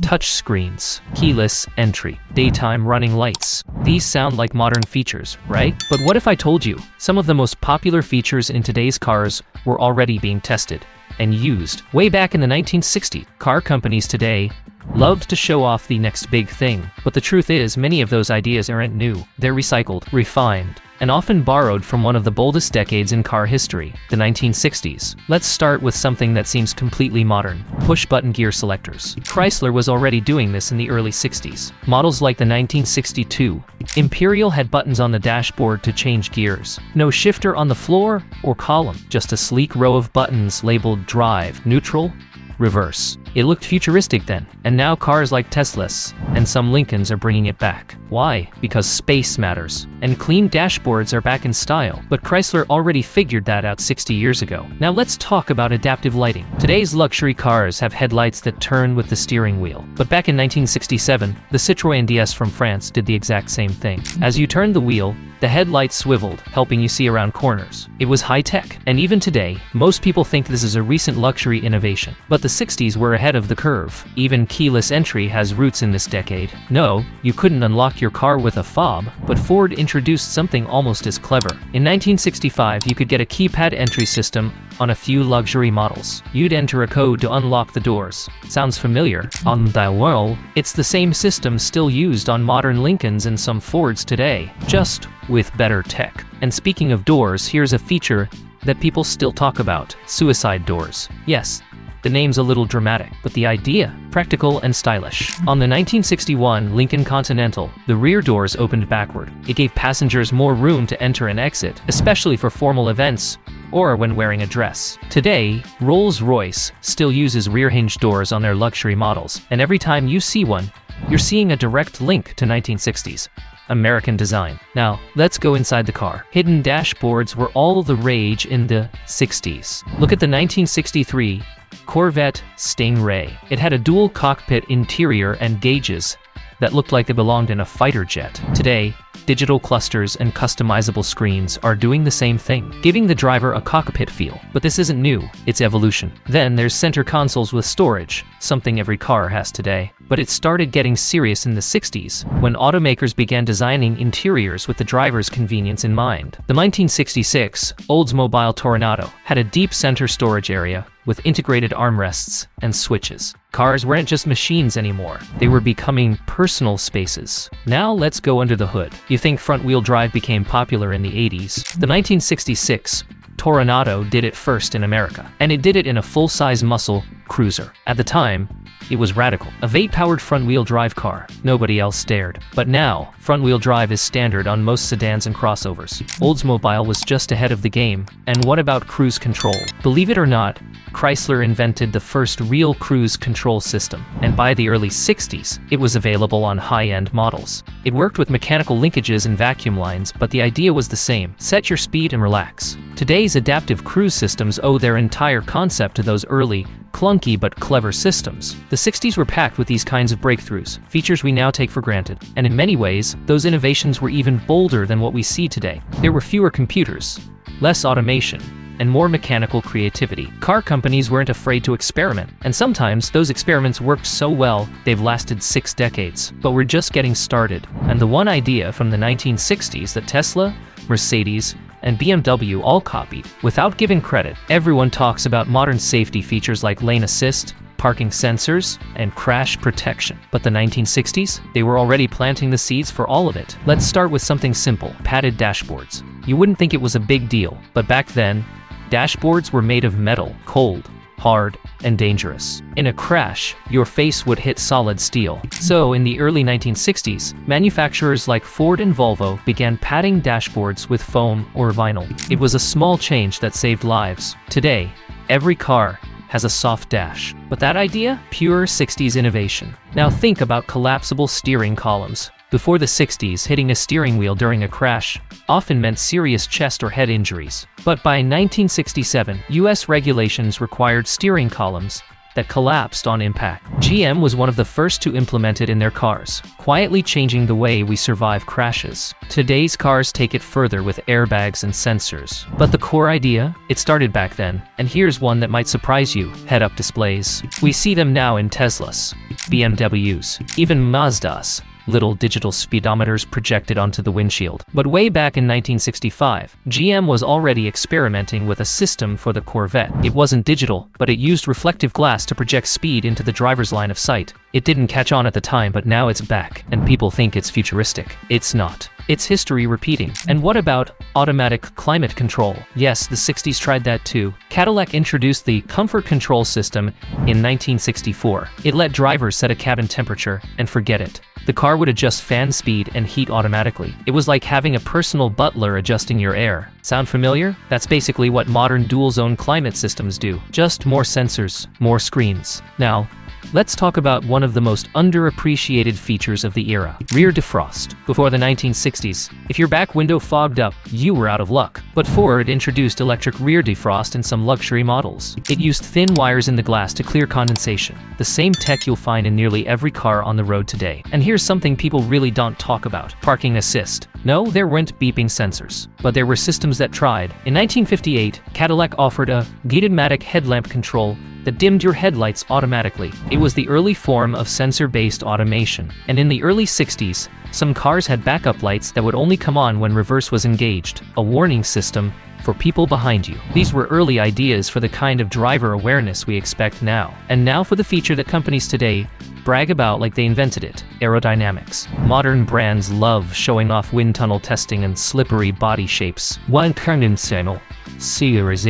touch screens, keyless entry, daytime running lights. These sound like modern features, right? But what if I told you some of the most popular features in today's cars were already being tested and used way back in the 1960s? Car companies today love to show off the next big thing, but the truth is many of those ideas aren't new. They're recycled, refined, and often borrowed from one of the boldest decades in car history, the 1960s. Let's start with something that seems completely modern: push-button gear selectors. Chrysler was already doing this in the early 60s. Models like the 1962 Imperial had buttons on the dashboard to change gears. No shifter on the floor or column, just a sleek row of buttons labeled drive, neutral, reverse. It looked futuristic then, and now cars like Teslas and some Lincolns are bringing it back. Why? Because space matters, and clean dashboards are back in style. But Chrysler already figured that out 60 years ago. Now let's talk about adaptive lighting. Today's luxury cars have headlights that turn with the steering wheel. But back in 1967, the Citroën DS from France did the exact same thing. As you turned the wheel, the headlights swiveled, helping you see around corners. It was high-tech, and even today, most people think this is a recent luxury innovation. But the 60s were ahead of the curve. Even keyless entry has roots in this decade. No, you couldn't unlock your car with a fob, but Ford introduced something almost as clever. In 1965, you could get a keypad entry system on a few luxury models. You'd enter a code to unlock the doors. Sounds familiar? On the wall, it's the same system still used on modern Lincolns and some Fords today, just with better tech. And speaking of doors, here's a feature that people still talk about: suicide doors. Yes, the name's a little dramatic, but the idea, practical and stylish. On the 1961 Lincoln Continental, the rear doors opened backward. It gave passengers more room to enter and exit, especially for formal events or when wearing a dress. Today, Rolls-Royce still uses rear hinge doors on their luxury models, and every time you see one, you're seeing a direct link to 1960s American design. Now, let's go inside the car. Hidden dashboards were all the rage in the 60s. Look at the 1963 Corvette Stingray. It had a dual cockpit interior and gauges that looked like they belonged in a fighter jet. Today, digital clusters and customizable screens are doing the same thing, giving the driver a cockpit feel. But this isn't new, it's evolution. Then there's center consoles with storage, something every car has today. But it started getting serious in the 60s, when automakers began designing interiors with the driver's convenience in mind. The 1966 Oldsmobile Toronado had a deep center storage area with integrated armrests and switches. Cars weren't just machines anymore, they were becoming personal spaces. Now let's go under the hood. You think front-wheel drive became popular in the 80s? The 1966 Toronado did it first in America, and it did it in a full-size muscle cruiser. At the time, it was radical. A V8-powered front-wheel drive car. Nobody else dared. But now, front-wheel drive is standard on most sedans and crossovers. Oldsmobile was just ahead of the game. And what about cruise control? Believe it or not, Chrysler invented the first real cruise control system, and by the early 60s, it was available on high-end models. It worked with mechanical linkages and vacuum lines, but the idea was the same: set your speed and relax. Today's adaptive cruise systems owe their entire concept to those early, clunky but clever systems. The 60s were packed with these kinds of breakthroughs, features we now take for granted, and in many ways, those innovations were even bolder than what we see today. There were fewer computers, less automation, and more mechanical creativity. Car companies weren't afraid to experiment, and sometimes those experiments worked so well they've lasted 6 decades. But we're just getting started, and the one idea from the 1960s that Tesla, Mercedes, and BMW all copied, without giving credit. Everyone talks about modern safety features like lane assist, parking sensors, and crash protection. But the 1960s? They were already planting the seeds for all of it. Let's start with something simple: padded dashboards. You wouldn't think it was a big deal, but back then, dashboards were made of metal, cold, hard, and dangerous. In a crash, your face would hit solid steel. So in the early 1960s, manufacturers like Ford and Volvo began padding dashboards with foam or vinyl. It was a small change that saved lives. Today, every car has a soft dash. But that idea? Pure 60s innovation. Now think about collapsible steering columns. Before the 60s, hitting a steering wheel during a crash often meant serious chest or head injuries. But by 1967, US regulations required steering columns that collapsed on impact. GM was one of the first to implement it in their cars, quietly changing the way we survive crashes. Today's cars take it further with airbags and sensors. But the core idea? It started back then, and here's one that might surprise you: head-up displays. We see them now in Teslas, BMWs, even Mazdas. Little digital speedometers projected onto the windshield. But way back in 1965, GM was already experimenting with a system for the Corvette. It wasn't digital, but it used reflective glass to project speed into the driver's line of sight. It didn't catch on at the time, but now it's back, and people think it's futuristic. It's not. It's history repeating. And what about automatic climate control? Yes, the 60s tried that too. Cadillac introduced the comfort control system in 1964. It let drivers set a cabin temperature and forget it. The car would adjust fan speed and heat automatically. It was like having a personal butler adjusting your air. Sound familiar? That's basically what modern dual-zone climate systems do. Just more sensors, more screens. Now, let's talk about one of the most underappreciated features of the era: rear defrost. Before the 1960s, if your back window fogged up, you were out of luck. But Ford introduced electric rear defrost in some luxury models. It used thin wires in the glass to clear condensation, the same tech you'll find in nearly every car on the road today. And here's something people really don't talk about: parking assist. No, there weren't beeping sensors, but there were systems that tried. In 1958, Cadillac offered a gated-matic headlamp control that dimmed your headlights automatically. It was the early form of sensor-based automation. And in the early 60s, some cars had backup lights that would only come on when reverse was engaged, a warning system for people behind you. These were early ideas for the kind of driver awareness we expect now. And now for the feature that companies today brag about like they invented it: aerodynamics. Modern brands love showing off wind tunnel testing and slippery body shapes. One condensable series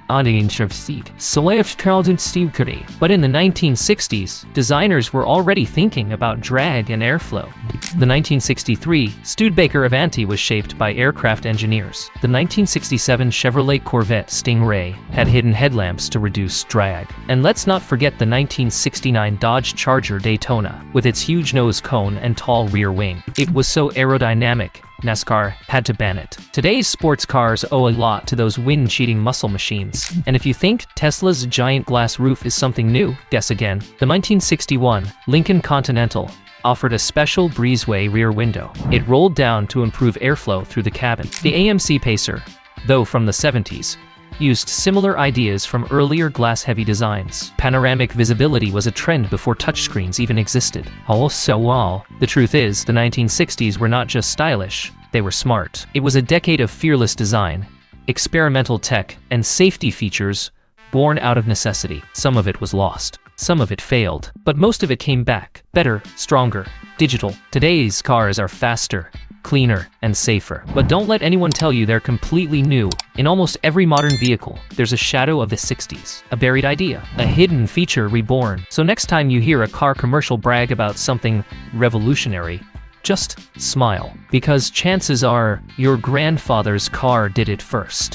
on the inch of seat. But in the 1960s, designers were already thinking about drag and airflow. The 1963 Studebaker Avanti was shaped by aircraft engineers. The 1967 Chevrolet Corvette Stingray had hidden headlamps to reduce drag. And let's not forget the 1969 Dodge Charger Daytona, with its huge nose cone and tall rear wing. It was so aerodynamic, NASCAR had to ban it. Today's sports cars owe a lot to those wind-cheating muscle machines. And if you think Tesla's giant glass roof is something new, guess again. The 1961 Lincoln Continental offered a special breezeway rear window. It rolled down to improve airflow through the cabin. The AMC Pacer, though from the 70s, used similar ideas from earlier glass-heavy designs. Panoramic visibility was a trend before touchscreens even existed. The truth is, the 1960s were not just stylish, they were smart. It was a decade of fearless design, experimental tech, and safety features born out of necessity. Some of it was lost. Some of it failed. But most of it came back. Better, stronger, digital. Today's cars are faster, cleaner, and safer. But don't let anyone tell you they're completely new. In almost every modern vehicle, there's a shadow of the 60s, a buried idea, a hidden feature reborn. So next time you hear a car commercial brag about something revolutionary, just smile, because chances are your grandfather's car did it first.